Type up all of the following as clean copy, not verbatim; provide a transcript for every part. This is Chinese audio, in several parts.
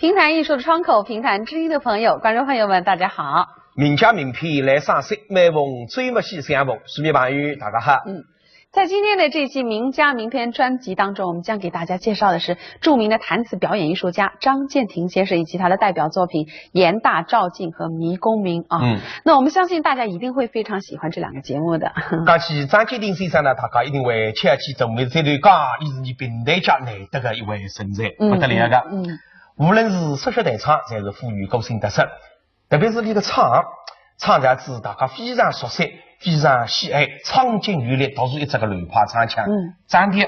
评弹艺术的窗口，评弹之一的朋友，观众朋友们，大家好。名家名片来赏识，每逢最没戏相逢。书迷朋友，大家好。在今天的这期名家名篇专辑当中，我们将给大家介绍的是著名的弹词表演艺术家张建庭先生以及他的代表作品《严大照镜》和《迷宫鸣》啊。那我们相信大家一定会非常喜欢这两个节目的。讲起张建庭先生呢，大家一定会切记成为这段讲，伊是你平台家难得的一位存在，不得了的。无论是说学弹唱，侪是富有个性特色，特别是你的唱才子，大家非常熟悉。非常喜爱，苍劲有力，倒是一只个乱耙唱腔，张的，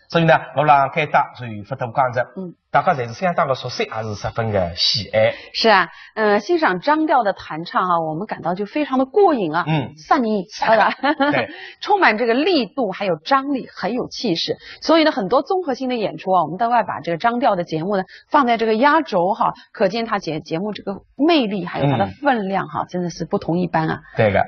所以呢，我让该打所以不多讲着，大家侪是相当的熟悉，也是十分的喜爱。是啊，欣赏张调的弹唱啊，我们感到就非常的过瘾啊，散腻，对，充满这个力度，还有张力，很有气势。所以呢，很多综合性的演出啊，我们都会把这个张调的节目呢放在这个压轴哈，可见他节目这个魅力还有它的分量哈，真的是不同一般啊。对的，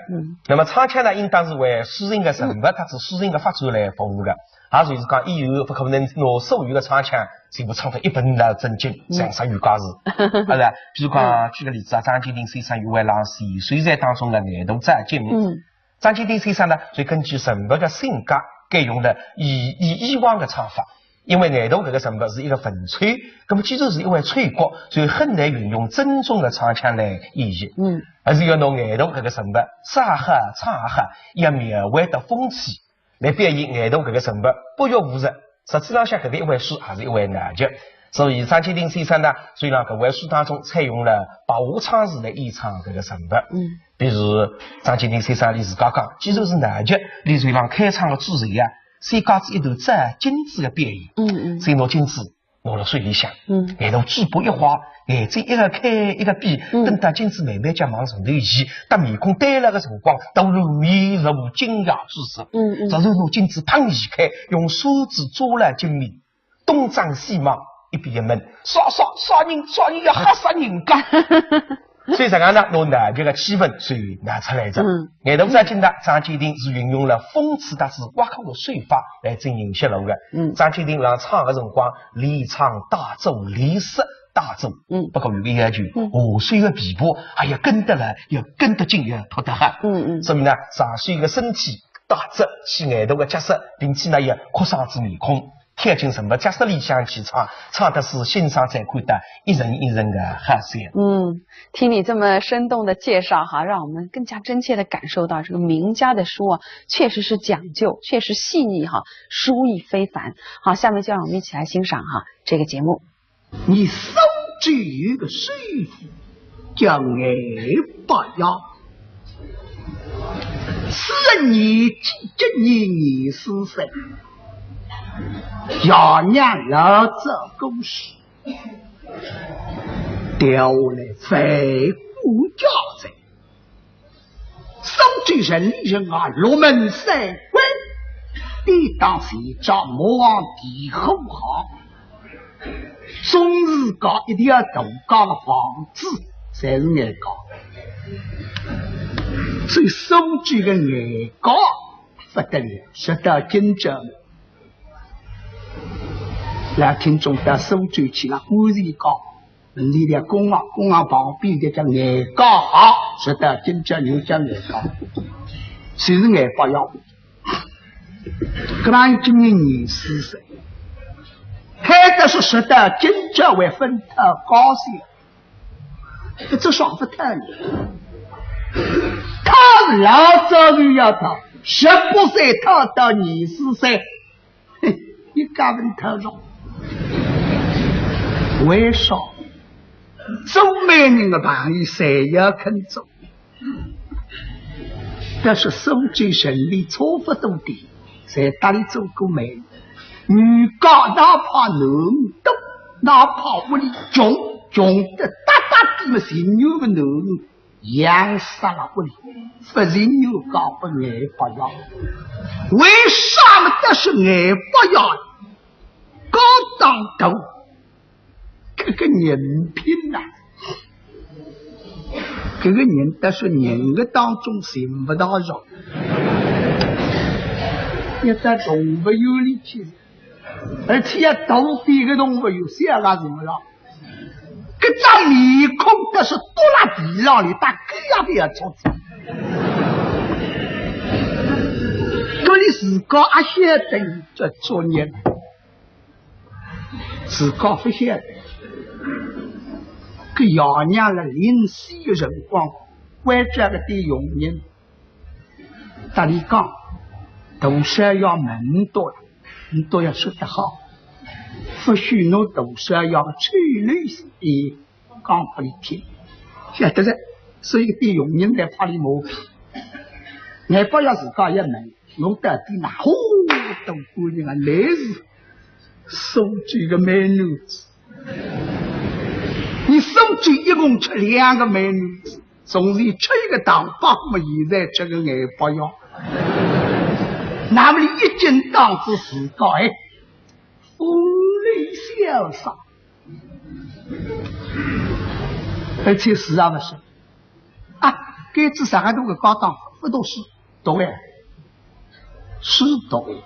那么唱腔呢，应当是为诗人的人物，它是诗人的发展来服务的。也就是讲，以后不可能拿所有的唱腔全部唱得一本的正经，像啥有价值，是不是？比如讲，举个例子啊，张建庭先生有位老师，虽然当中的难度在节目，张建庭先生呢，就根据人物的性格改用了以往的唱法，因为难度这个人物是一个文吹，那么既然是一位吹角，所以很难运用正宗的唱腔来演绎，而是要拿难度这个人物沙黑唱黑，要描绘的风气。来表现眼头这个人物不约无实，实际上像这个一位诗还是一位男角，所以张建庭先生呢，虽然这位诗当中采用了白话唱词来演唱这个人物，比如张建庭先生你自家讲，既然是男角，你虽然开场的主题啊，先讲子一段摘金子的表演，先拿金子拿到水里向，眼头举步一滑，眼睛一个开一个闭，等到金子慢慢将往上头移，当面孔呆了个辰光，都如面如惊讶之色。这时候拿金子砰移开，用手指抓了金面，东张西望，一边一问，啥人要吓死人家。所以这样呢，拿男角的气氛所以拿出来着。眼头在进的张建庭是运用了讽刺但是挖口的手法来进行揭露的。张建庭让唱的辰光，连唱大奏，连说大奏。不过有个要求，河水的琵琶还要跟得来，要跟得进，要拖得好。所以呢，上水的身体大奏起眼头的角色，并且呢也扩上至面孔。贴近什么角色里向去唱的是欣赏在看的一人一人的和谐。听你这么生动的介绍哈，让我们更加真切的感受到这个名家的书啊，确实是讲究，确实细腻哈，书意非凡。好，下面就让我们一起来欣赏哈这个节目。你手举一个师傅叫俺八呀，此你这你是谁？要娘要这公事，调来非不教材，手举人人啊，入门三关，抵挡谁着魔王地后行，总是搞一定要度高的房子才是眼高，所以手举个眼高不得了，说到今朝来听众的手举起了故事高，你的公安旁边的叫眼高好，说到今朝又叫眼高，谁是眼高要格兰今年你是谁？开的是说到今朝为分特高兴，这爽不特呢？他是老早就要到15岁他到20岁，你敢问他说为啥做媒人的朋友谁要肯做？但是手举神力差不多的在大理做过媒人，女家哪怕能动，哪怕屋里穷的大地的人牛的能养杀了屋里不人牛搞不爱不要，为啥么但是爱不要高当头这个人品呐，这个人但是人的当中寻不到人，一只动物有力气，而且要到底个动物有些那什么了，这这张面孔都是多拉地上里打狗也不要做子。搿你自个也晓得这作业，自个不晓得。搿爷娘了临死的辰光，为这个点用人，搭里讲，读书要门多了，你都要说得好。不许侬读书要吹绿是的，讲不你听，晓得噻？所以点用人来怕你毛皮，眼不要自家一门，侬到底哪呼都姑娘啊，来是收这个美女子。你收集一共吃2个美女子，总是吃一个当帮嘛，现在这个眼不要，那么你一进当子自个哎，风里潇洒，而且是啊不是啊，该子啥个都个高档不读书读哎，书读，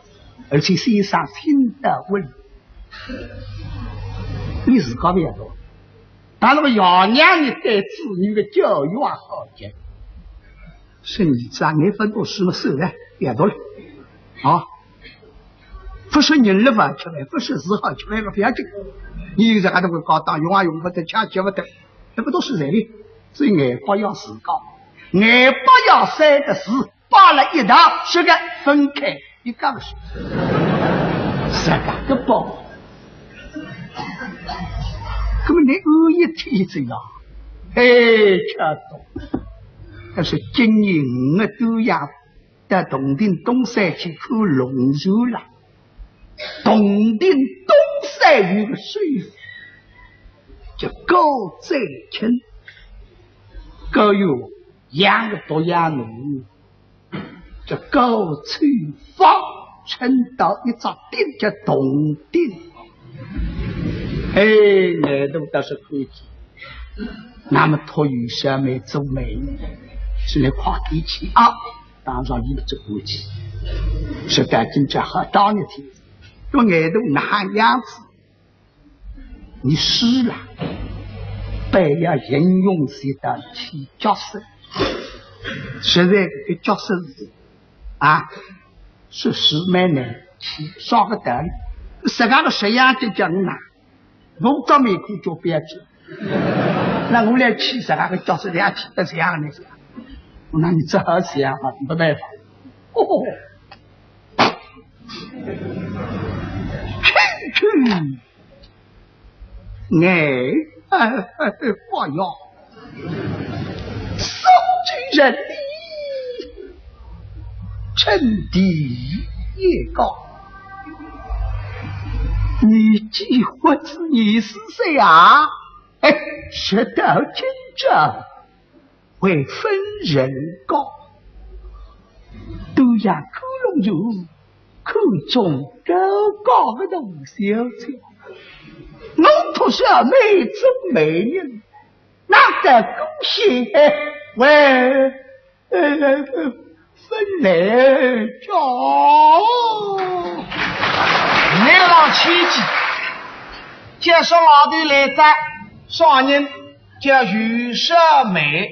而且先生听得稳，你自个不要读。但是么爷娘你对子女的教育啊好些，是你子啊，你分读书么收了也读了啊，不是人了吧出来，不是字好出来个不要紧，你这个都会高档用啊用不得，抢接不得，那不都是在里？所以眼不要自高，眼不要3个字扒了一道，10个分开一个是10个包。那么你恶意体质啊，吃懂。但是今年我都要到洞庭东山去看龙舟了。洞庭东山有个水叫高寨青，高有2个多养奴，叫高翠芳，撑到一张顶叫洞庭。俺都倒是可以，那么托于小妹做媒，是来跨地去啊，当上你们这过去，是赶紧讲好当一天，说俺都那样子，你输了，不要引用谁的去角色，实在这个角色啊，是蛮难去少个道理，实际的实样就讲难。我找美空做编辑，那我来去啥个角色两起的这样的事，那你只好这样啊，没办法。去，花样，收取人力，趁地也高。你几或子24岁啊？说到今朝，会分人高，都让科隆有口中高高的董小姐，侬不是美中美人，那个恭喜为分来着。来往7级，介绍我的来者，双人叫于舍美，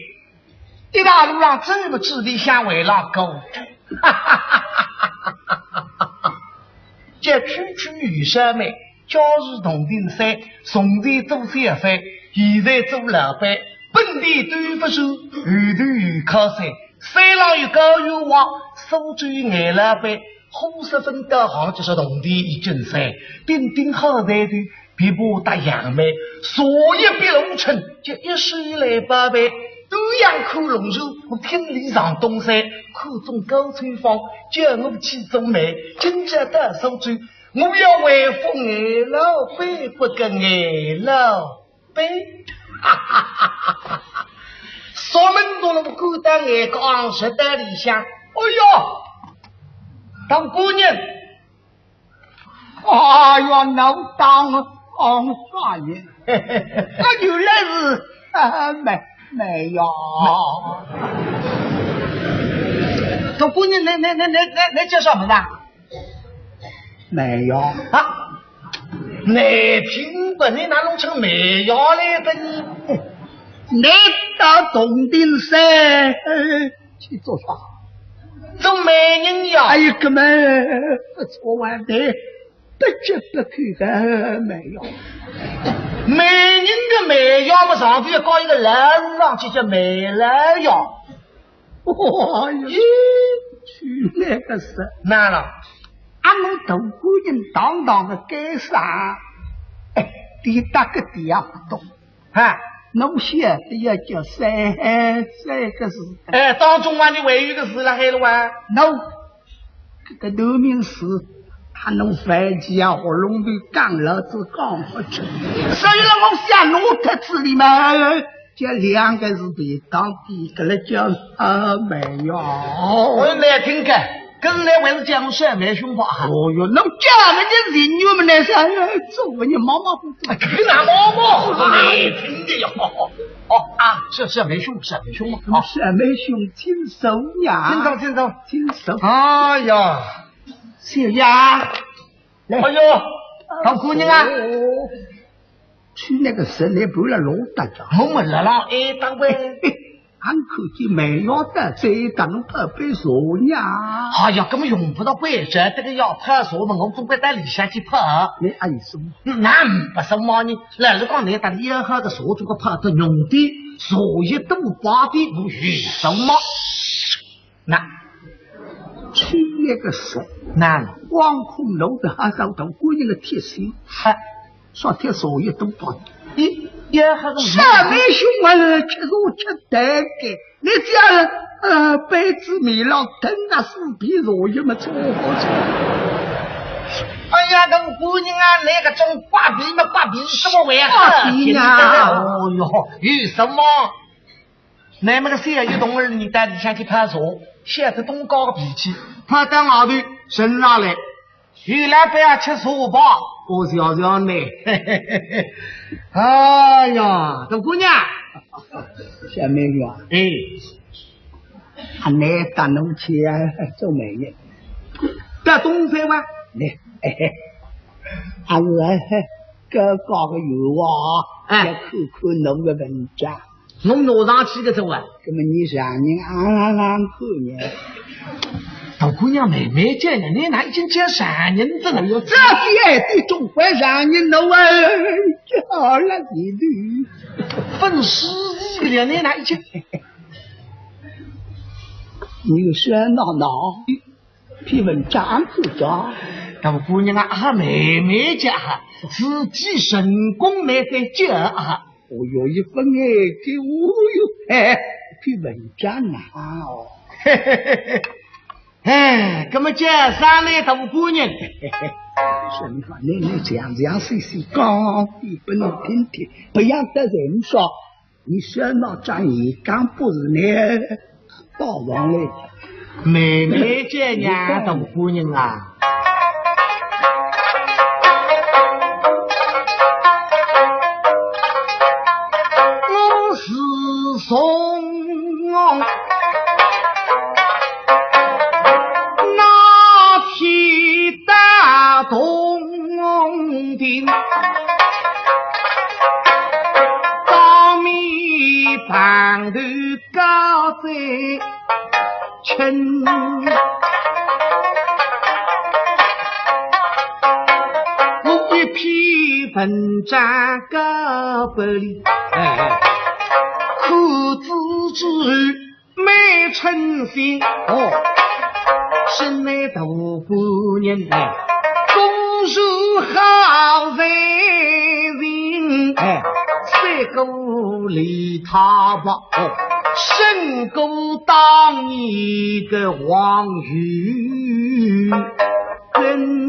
一大路上走不知地向围绕狗，这区区于舍美，教是洞庭山，从前做小贩，现在做老板，本地对不手，后头有靠山，山上有高有望，苏州眼老板。红色分导航就是洞庭一进山，顶顶好在的皮布搭杨梅，所有比龙城就一水来八倍，都养口龙舟，我听里上东山，口中高吹风，叫我去做媒，今朝到苏州，我要回复俺老辈，不跟俺老辈，锁门多了不够当俺刚实在理想，哎呦！当姑娘，哎呀，能当啥人？那原来是没有。当姑娘，那叫什么呢？没有啊，内平把你拿弄成煤窑来的你，你到洞顶山去做啥？做美人窑。哎呀，哥们，不错完的，不折不扣的煤窑。美人的煤窑嘛，上头要搞一个楼上去叫煤楼窑。哇哟，去那个是难了。俺们大姑娘当当的干啥？哎，地大个地也不懂啊。侬晓得要叫三个字。哎，当中啊，你为有个事了还了哇？侬这个农民是他弄饭机啊，活弄的干老子干不成，所以了我想弄特子里嘛，这两个是别当地个了叫没有。我来听个。跟人来还是讲山没凶吧？哦哟，那家人家人员们来啥做你马马虎虎，跟哪马马虎虎没听的哟？哦啊，是没凶，是没凶吗？哦，是没凶，轻松呀，轻松。哎呀，小丫，来，哎呦，大姑娘啊，去那个室内不了老大家，我们热闹哎，当官。俺看见没要的，再当拍杯茶呀！哎呀，根本用不到杯茶，这个要拍茶嘛，我总归带里下去拍。你阿姨说，那不是嘛呢？来了讲你打厉害的茶，这个拍的用的，茶叶都发的无语什么？那去那个茶，那光空楼的还上头姑娘的贴心，还说贴茶叶都发的。啥没凶啊？吃肉吃得给，你这杯子米老等啊四皮肉也没错好吃。哎呀，这姑娘啊，那个种挂鼻嘛，挂鼻什么玩意挂鼻啊？哦哟，有什么？那么个小一动儿，你带你下去拍茶，显得东高个脾气，拍到外头身上来，原来不要吃茶吧？我想想呢，哎呀，这姑娘，小美女啊，哎，还来打农去啊，做美人，在东北哇，来，还是个搞个油啊，要看看侬个文章，侬拿上去个走啊，那么你啥人看呢？大姑娘妹妹见了，你那已经见3人的了。这边的中国上人都叫了一缕，分11个了，你那已经。你说闹闹，批文章不着。大姑娘啊，妹妹家自己成功没得教啊。我有一份给我哟，批文章啊哦。哎，那么这上来大姑娘，说你说你这样细细讲，你不能听听，不要得人说，你说那张一刚不是你大王嘞，妹妹这样大姑娘啊，我是送。东顶当面房头高在春，我一篇文章高不里，可知之没称心哦，生来大姑娘哎。公主好人人，三个里他吧，身高当年的黄玉根。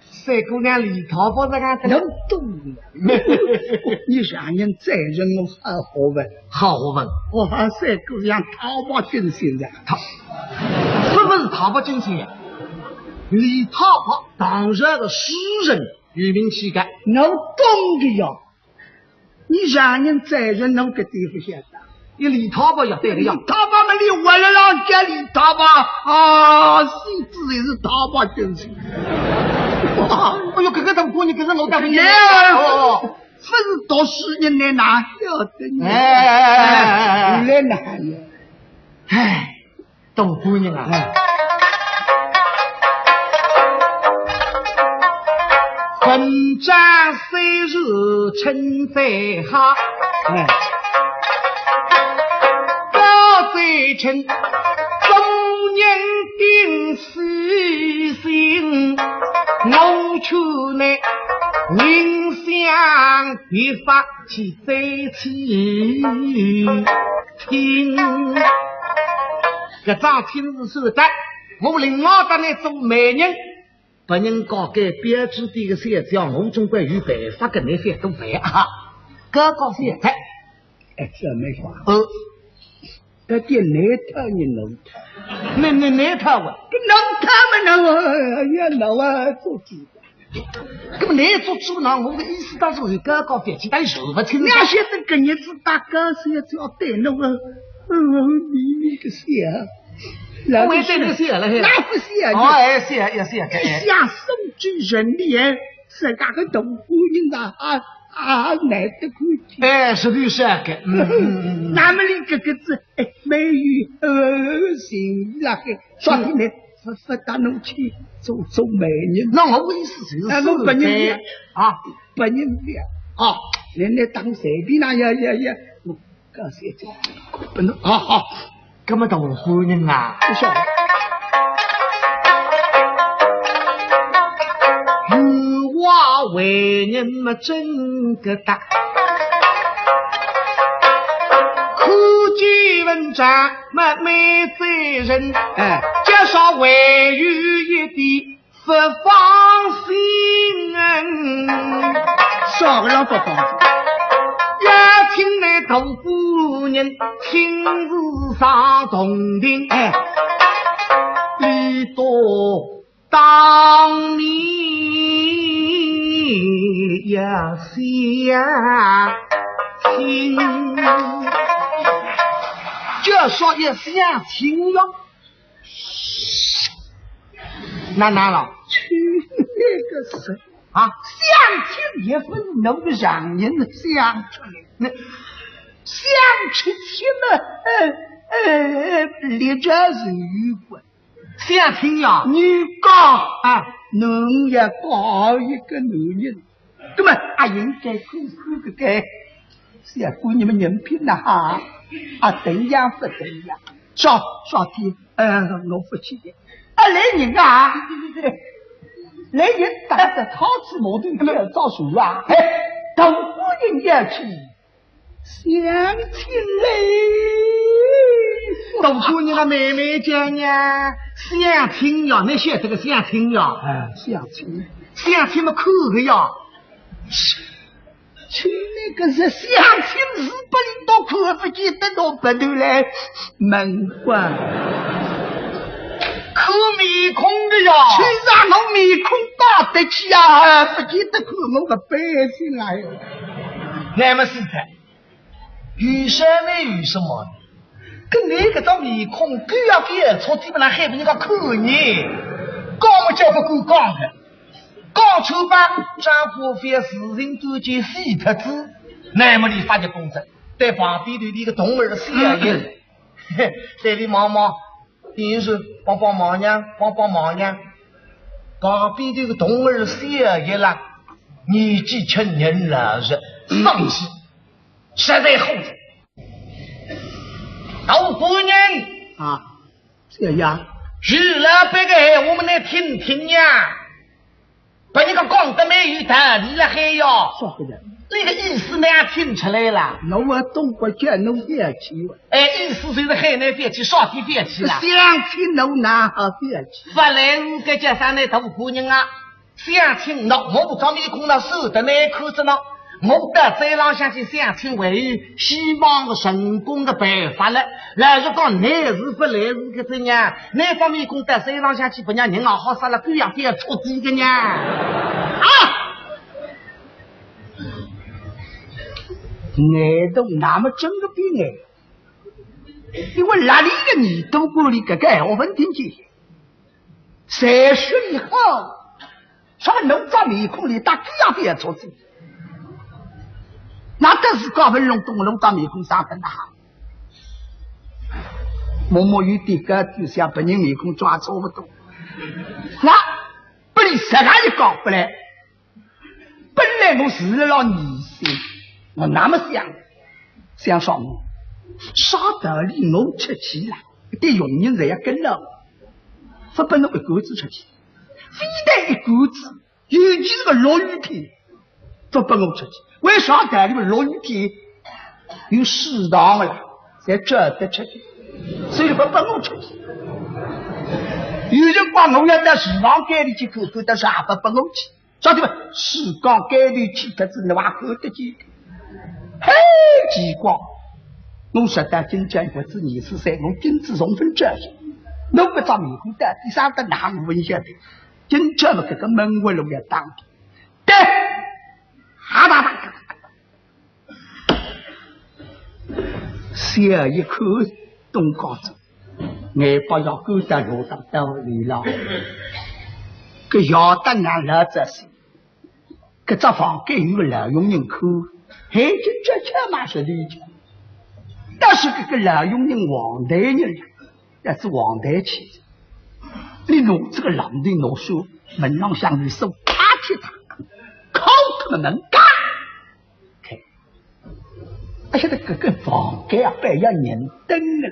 三姑娘里头吧，这个能懂了。你让人再人我好问，好问。我三姑娘淘宝精神的，是不是淘宝精神呀？李太白当然的诗人，有名气概，能懂的呀。你让人在人能给对付现在，你李太白也对个样，太白们你为了让家李太白啊，谁知也是太白精神。哎呦，这个大姑娘，这是我大姑娘。不是读书人呢，哪晓得呢？哎，来哪呀？哎，大姑娘啊，本站虽是称在哈，高在称中人定死心，我处呢人想别发起再起听。这张亲是的，我另外的呢做媒人，把人搞改编制的个写叫我总归有办法跟那些都办啊，各个写的，哎，这没法。这点哪头你弄他？哪头啊？弄他们弄也弄啊，做主。那么你做主呢？我的意思当中有各个别其他的说不清。你现在跟日子大哥是要对弄个。你个写，我也对那个写了，那不写？哦，哎，写也写，像宋之人脸，是那个东姑娘来得快去。哎，是的，是个，那么你这个字，哎，美语行那个，所以呢，不大弄去做美人。那我意思是，我本人啊，本人脸啊，人家当随便那也。这些就不能好，这么大姑娘啊！不晓得。女娃为人么真个大，科技文章么没责任，介绍为语一的不放心，啥个样不放心？也听那大姑娘听日上洞庭，一朵当你也想听，就说也想听哟。哪了？去那个谁啊！想听也不能让人想出来，那想去听了，立着是语管。想听呀，你讲啊，侬也搞一个女人，那么啊应该苦个该，是呀，姑娘们人品呐哈，等样不等样，少听，我不去的，来人啊，来人打着草吃毛肚就要招手啊，大姑娘也去相亲嘞。大姑娘的妹妹讲呀，想听呀，你晓得个想听呀？想听么可个呀？去那个是想听日本人都看不见的到北头来门关，看面孔的呀？去让我面孔打得起啊，不见得看我个百姓来哟。那么是的，有什么有什么？跟你个张面孔狗要给从基本上害不人家看你，讲么叫不够讲的，讲出吧，丈夫非事情都见死特子，那么你发觉工作，在旁边的一个动儿的写也，这里忙忙，你是帮忙呀，旁边这个动儿写也了，年纪成年了是丧气，实在后头。老夫人啊，这样，日了别个我们来听听呀，把你个讲得没有的，你来还要说个人，那个意思呢听出来了。我东国叫侬别去，意思就是海南别去，少天别去了。想听侬哪好别去？发来我个叫啥呢？大姑娘啊，想听侬，我不装面孔了，手的那口子呢。我的在浪向去想听为有希望的成功的办法了。来如果你是不来是个怎样？那方面功德在浪向去不让人好杀了，不要别出底个呢。爱动那么真的比爱，因为哪里个你都过里个个我问听见，谁说你好？什么农庄面孔里打这样的车子，那都是高文龙东农庄面孔上分的哈。默默有点个就像本人面孔抓差不多，那不离十个也搞不来。本来我是了年轻，我那么想什么？啥道理我出去了，得用人才要跟了，不把侬一个子出去，非得一个子，尤其是个落雨天，不把我出去。为啥道理嘛？落雨天有适当的啦，才找得出去，所以不把我出去。有人讲我要到市场街里去看看，但是还不把我去。晓得吧？市场街里去，可是你还看得见？嘿，奇怪！我说的今天不是你是谁？我今次从分这些，我不找面孔的，第三个哪个问晓得？今天嘛，这个门卫龙要当的，对，哈哒哒，小一口东高子，眼巴要勾到路上道理了。个要得俺老子是，个这房间有老佣人口，还就这钱嘛是理解。但是这个老佣人黄台人，那是黄台去的。你弄这个狼的老手，门上向你手打起他，口他们能干。看，而且这个房间啊，白要人灯了。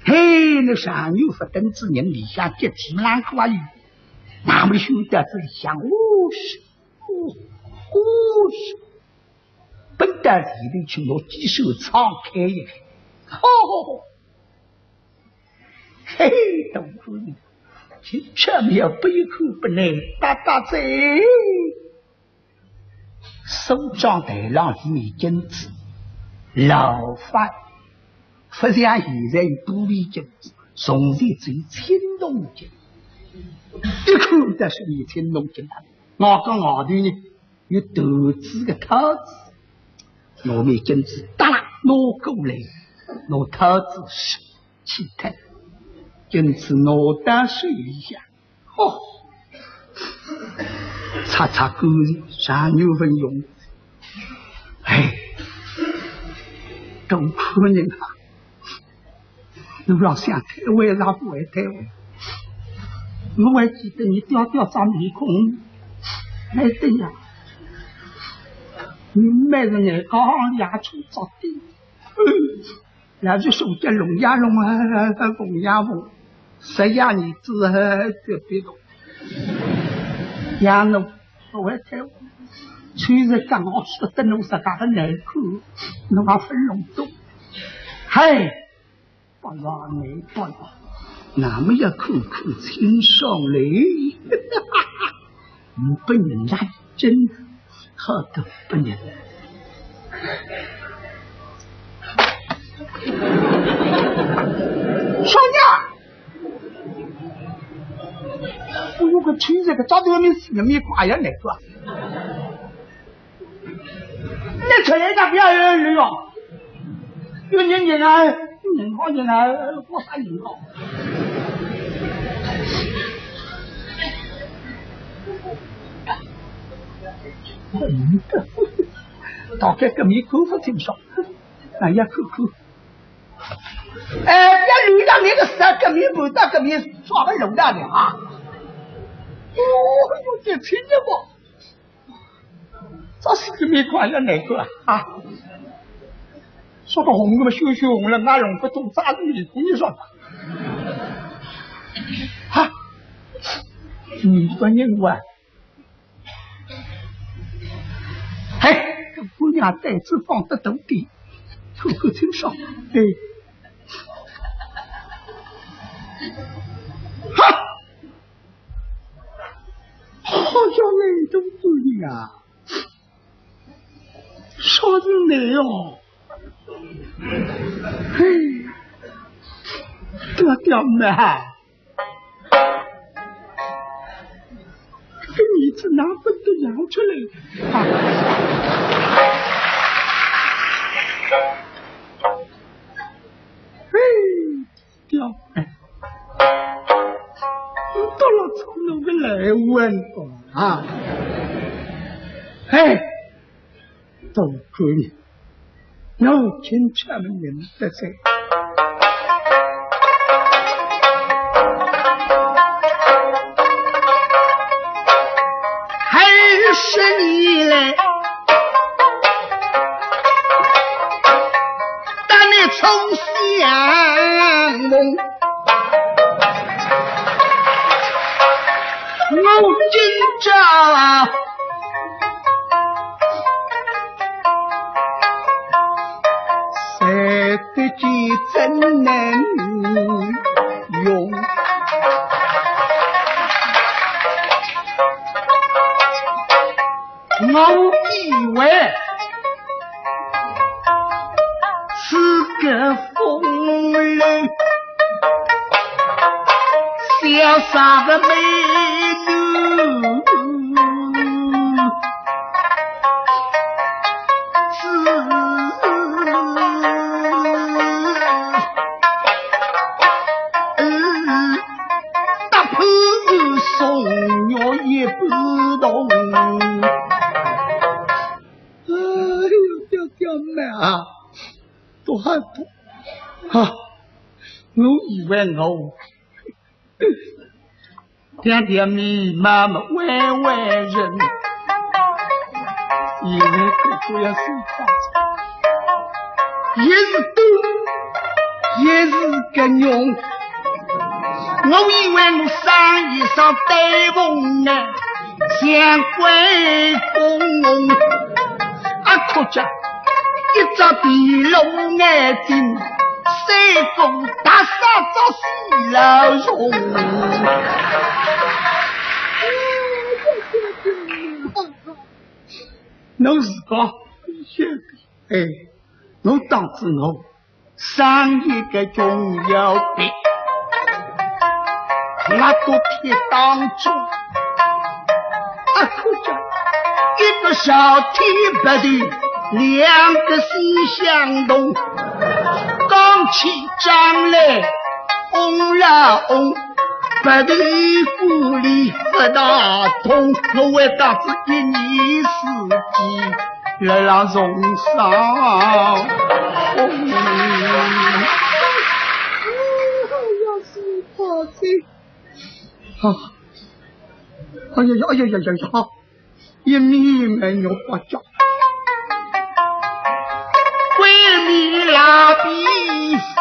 嘿，那上有不等之人里下接体啷个玩意？那么修的是想本到里里去拿几手敞开一看，嘿，东姑娘，今朝没有不一口不来，打打在手掌台上里面镜子，老发，不像现在有玻璃镜子，从前只有青铜镜。一口的是你青龙进来，我跟外头呢有投资的套子，我们金子哒啦拿过来，拿套子收起来，金子拿到手里下，擦擦勾子上有份用，哎，东坡人啊，你要想台湾哪不会台湾？我还记得你吊张面孔，哎对呀，你买个眼光牙出着的，那就手脚聋呀聋啊，聋呀聋，十样你子特别多，呀侬我还台湾，虽然刚好说的侬自家的难口，侬还分隆多，嗨，不要你不要。那么要口口清爽嘞，你本人来真好的本人。少娘，我有个亲戚，个找到我们四个米瓜呀那个，那出来的不要有人哦，有人啊，人好人啊，我啥人好？大概个米口不清爽，哎呀，口，哎，要路上那个三个米不到个米耍个龙大的啊！哦，有点听见不？这是个米款要哪个啊？说个红的嘛，羞红了，那龙不动，扎住米孔，你说？哈，你不认我？嘿，这姑娘袋子放得都低，口口清爽，对。哈，好像那种姑娘，啥子来哦？嘿，这屌呢？这女子哪分得扬出来？嘿，屌！到了从那个来问吧。哎，都可以，我听他们明白噻。20年来，但你从相梦，我今朝谁的计怎能用？我以为是个风流潇洒的美女，大破送我也不懂。啊，多害怕！啊，我以为我甜甜蜜蜜弯弯人，以为这样生活，也是多，也是个用。我以为我生意上对风呢，像鬼公啊，可家。一张地龙眼睛，谁风大杀着死老容。侬是个哎，侬当知我上一个重要的，那个铁当中，啊，可着一个小铁白的。两个心相通，刚起张来嗡啦嗡，不地府里不大通，我为大子一年四季来让送上风。要是破心，啊！哎呀呀哎呀呀呀呀！一米没有不着。那笔锋，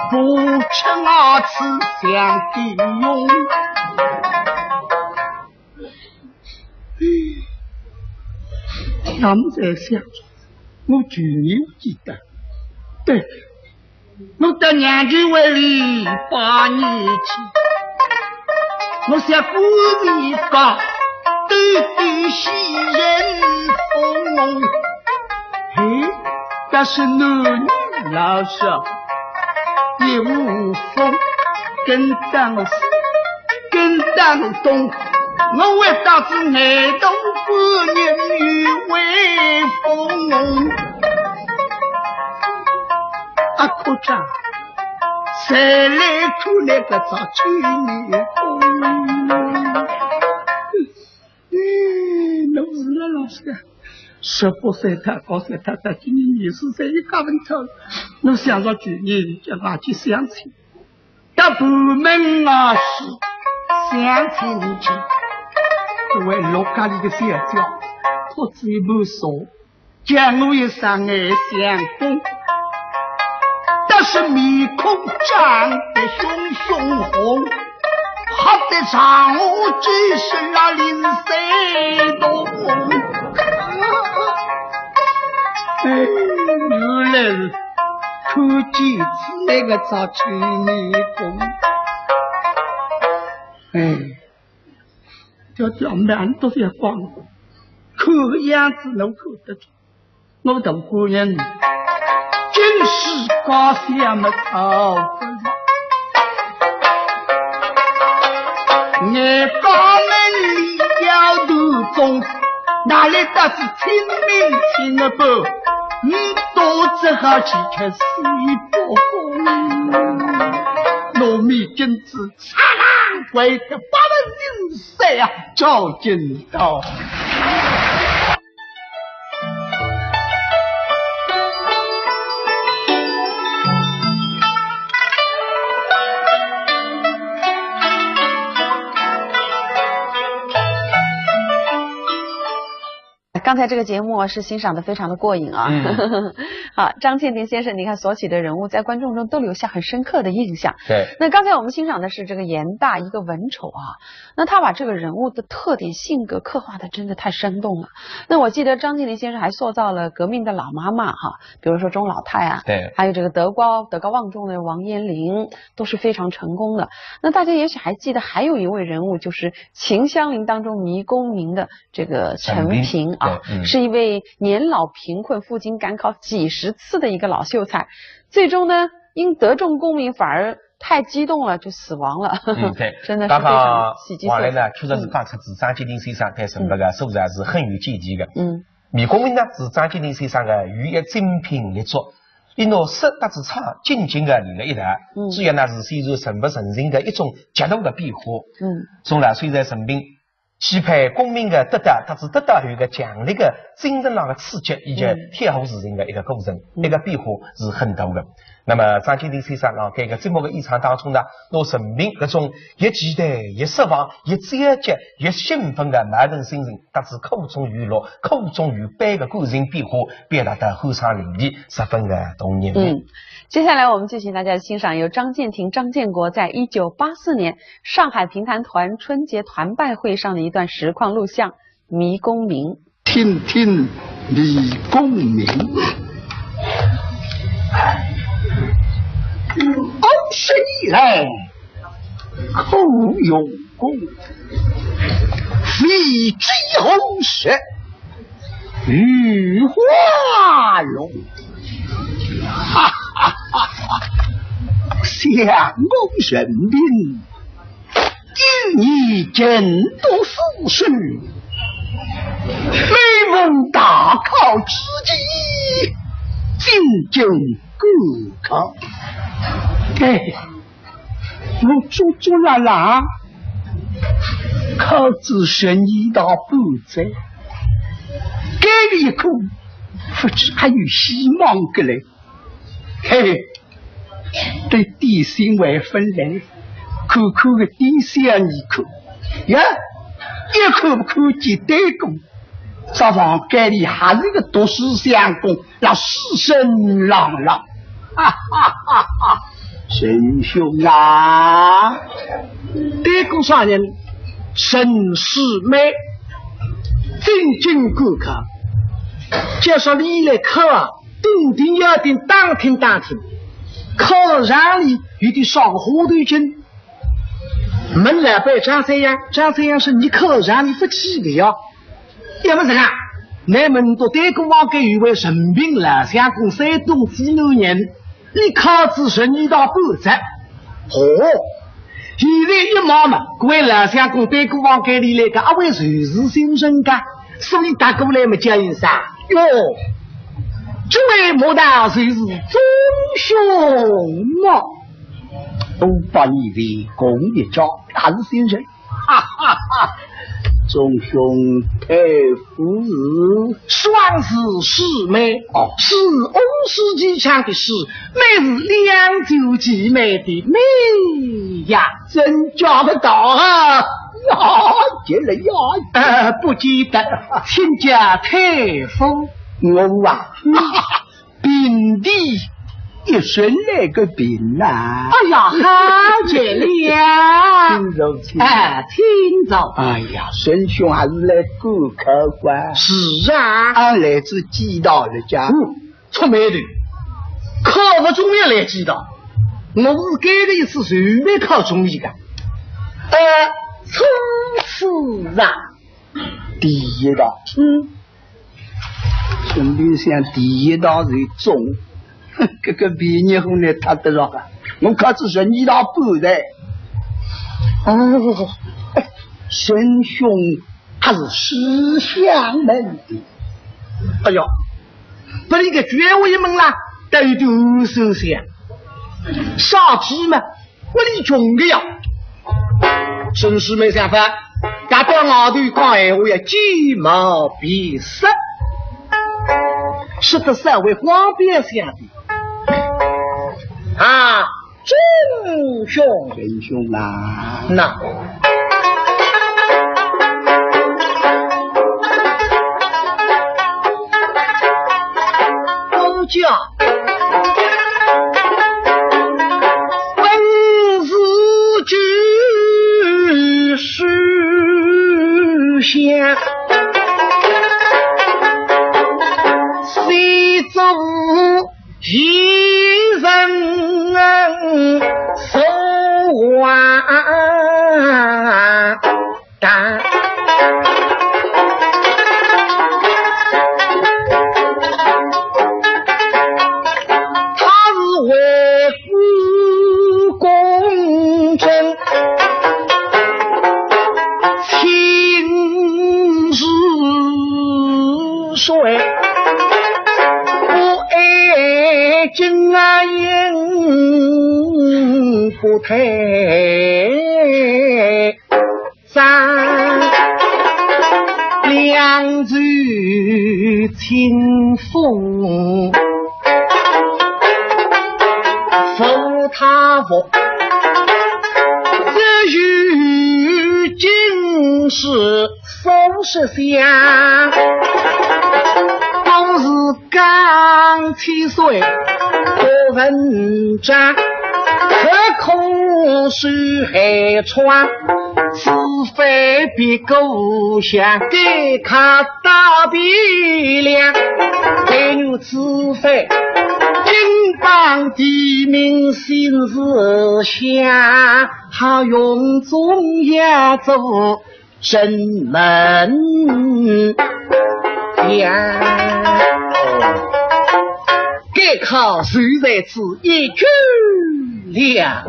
不成二次相抵用。他们在想，我去年记得，对，我到娘家为里8年前，我想故意讲，对对袭人风。但是男女老少也无风跟当东，我为导致内东不人与威风。啊，可长，谁来看那个早去年风？侬是了老师。18岁他高三他到今年24岁一家分头，我想着去年叫俺去相亲，到部门啊是相亲去，作为老家里的小姐，托子一不说，将我一生爱相公，但是面孔长得凶凶红，好得上我只是那03多。原来是看见此那个早去年风，条满都是光，看个样子能看得出，我大姑娘真是高兴么操分，眼高门里要途中，哪里得是清明清的不？都只好去吃水波，糯米金子擦浪为他把了人生啊，赵金刀。刚才这个节目是欣赏的非常的过瘾啊。好，张建庭先生，你看所起的人物在观众中都留下很深刻的印象。对。那刚才我们欣赏的是这个严大一个文丑啊，那他把这个人物的特点性格刻画的真的太生动了。那我记得张建庭先生还塑造了革命的老妈妈哈，比如说钟老太啊，对，还有这个德高望重的王延龄，都是非常成功的。那大家也许还记得还有一位人物，就是秦香林当中迷功名的这个陈平啊。是一位年老贫困、赴京赶考几十次的一个老秀才，最终呢，因得中功名反而太激动了，就死亡了。对，真的是非常喜剧色彩。后来呢，确实是讲出子张建庭先生对人物的素质是很有见地的。迷功名呢是张建庭先生的唯一精品力作，一拿实打之唱静静的练了一段，主要呢是显示神不神人的一种极度的变化。从来虽然生病。期盼公民的得到有一个强烈的精神上的刺激，以及天后事情的一个过程，一个变化是很大的。那么张建庭先生啊，在这个节目的演唱当中呢，拿人民那种一期待、一失望、一焦急、一兴奋的矛盾心情，导致口中语录、口中语悲的过程变化，表达得酣畅淋漓，十分的动人。接下来我们就请大家欣赏由张建庭、张建国在1984年上海评弹团春节团拜会上的一段实况录像《迷功名》。听听迷功名，欧生以来口用功，飞机红石，雨花容。哈哈哈哈！相公神兵，今你真都复数，非蒙大考之际，进京各考。我做啦，考子神一道不在，给你一口，不知还有希望个嘞。对地心为分来，口口的地下一口呀，一口不口接对公，早上街里还是个读书相公，那师生朗朗，哈哈哈哈！神兄啊，对公上人神师美，真正顾客，介绍你来考。定要定当听，考上里有点上糊涂劲。门来拜张三阳是你考上你不起的呀。要不是啊，那门都对公王给誉为神兵老相公山东济南人，你考子神一道不值。现在一毛嘛，各位老相公对公王给你来个阿位随时新生噶，所以打过来没叫一声哟。这位莫大虽是忠兄嘛，都把你为公一招，还是先生，哈哈哈！忠兄太夫人，双是师妹，是翁师机枪的事，妹是两酒姐妹的妹呀，真叫得到啊！呀，记了呀，不记得，亲家太夫。我啊，病的一身那个病啊！哎呀，好极了！听着，听着！哎呀，孙兄还是来过考官。是啊，俺来自寄到了家。出门的，考不中也来寄到。我是给了一次随便考中一个。从此啊，第一道，兄弟想第一道是中，这个毕业后呢，他得了啊！我考只是你道不的。孙兄他是思想门的。哎呀，把你个绝位门啦，都多首想，啥子嘛？我你穷的呀！真是没想法，赶到外头讲闲话要鸡毛笔实，使得社会方便相的。啊，真凶！真凶啦！那。公家本是举世相，谁走一人手挽担。不太咱两袖清风扶他佛，这如今是风香，都是刚7岁多文章，何空是海川，此非比故乡，给他大鼻梁，给女此非金榜题名心事下，好用中亚走正门呀，给靠谁在此一句了？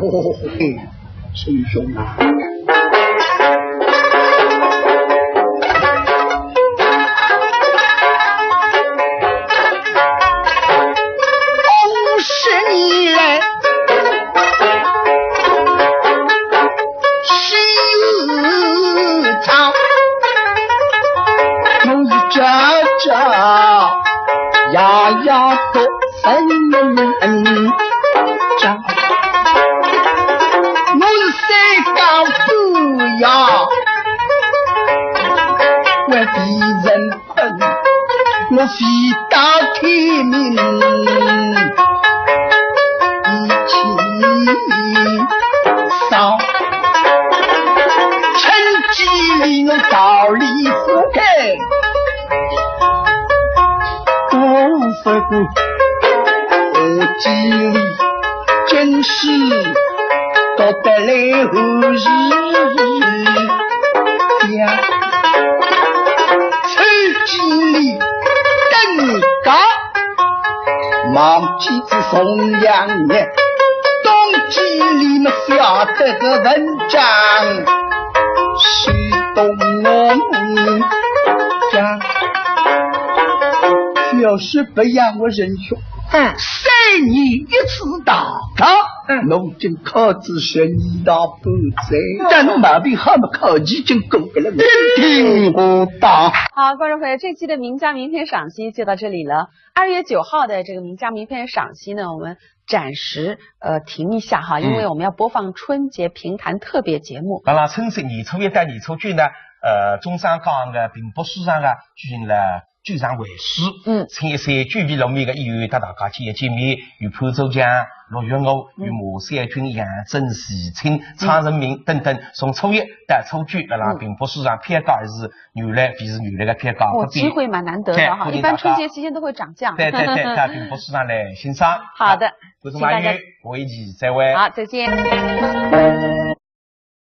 师兄啊！50年，谁唱？都是这呀呀都分账。我是谁高子呀？我敌人困，我非到天命。少趁机灵道理覆盖，功夫我机灵真是到得来何日呀？趁机灵更高，忙妻子送羊年。这里么下得个文章，是动我家，就是不让我认输。3年一次大考，农经考子学你到不在，但农毛病好么考已经够了，听我打。好，观众朋友，这期的名家名篇赏析就到这里了。2月9号的这个名家名篇赏析呢，我们暂时停一下哈，因为我们要播放春节评弹特别节目。当然，春节年初1到年初9呢，中山港的屏北市场啊举行了剧场会试，请一些巨皮农民的演员和大家见面，与潘周强、陆月娥、与马三军、杨震、徐青、蔡仁明等等，从初1到初9，那屏北市场票价还是原来的票价。机会蛮难得的哈，一般春节期间都会涨价。对，到屏北市场来欣赏。好的，观众朋友，下一期再会。好，再见。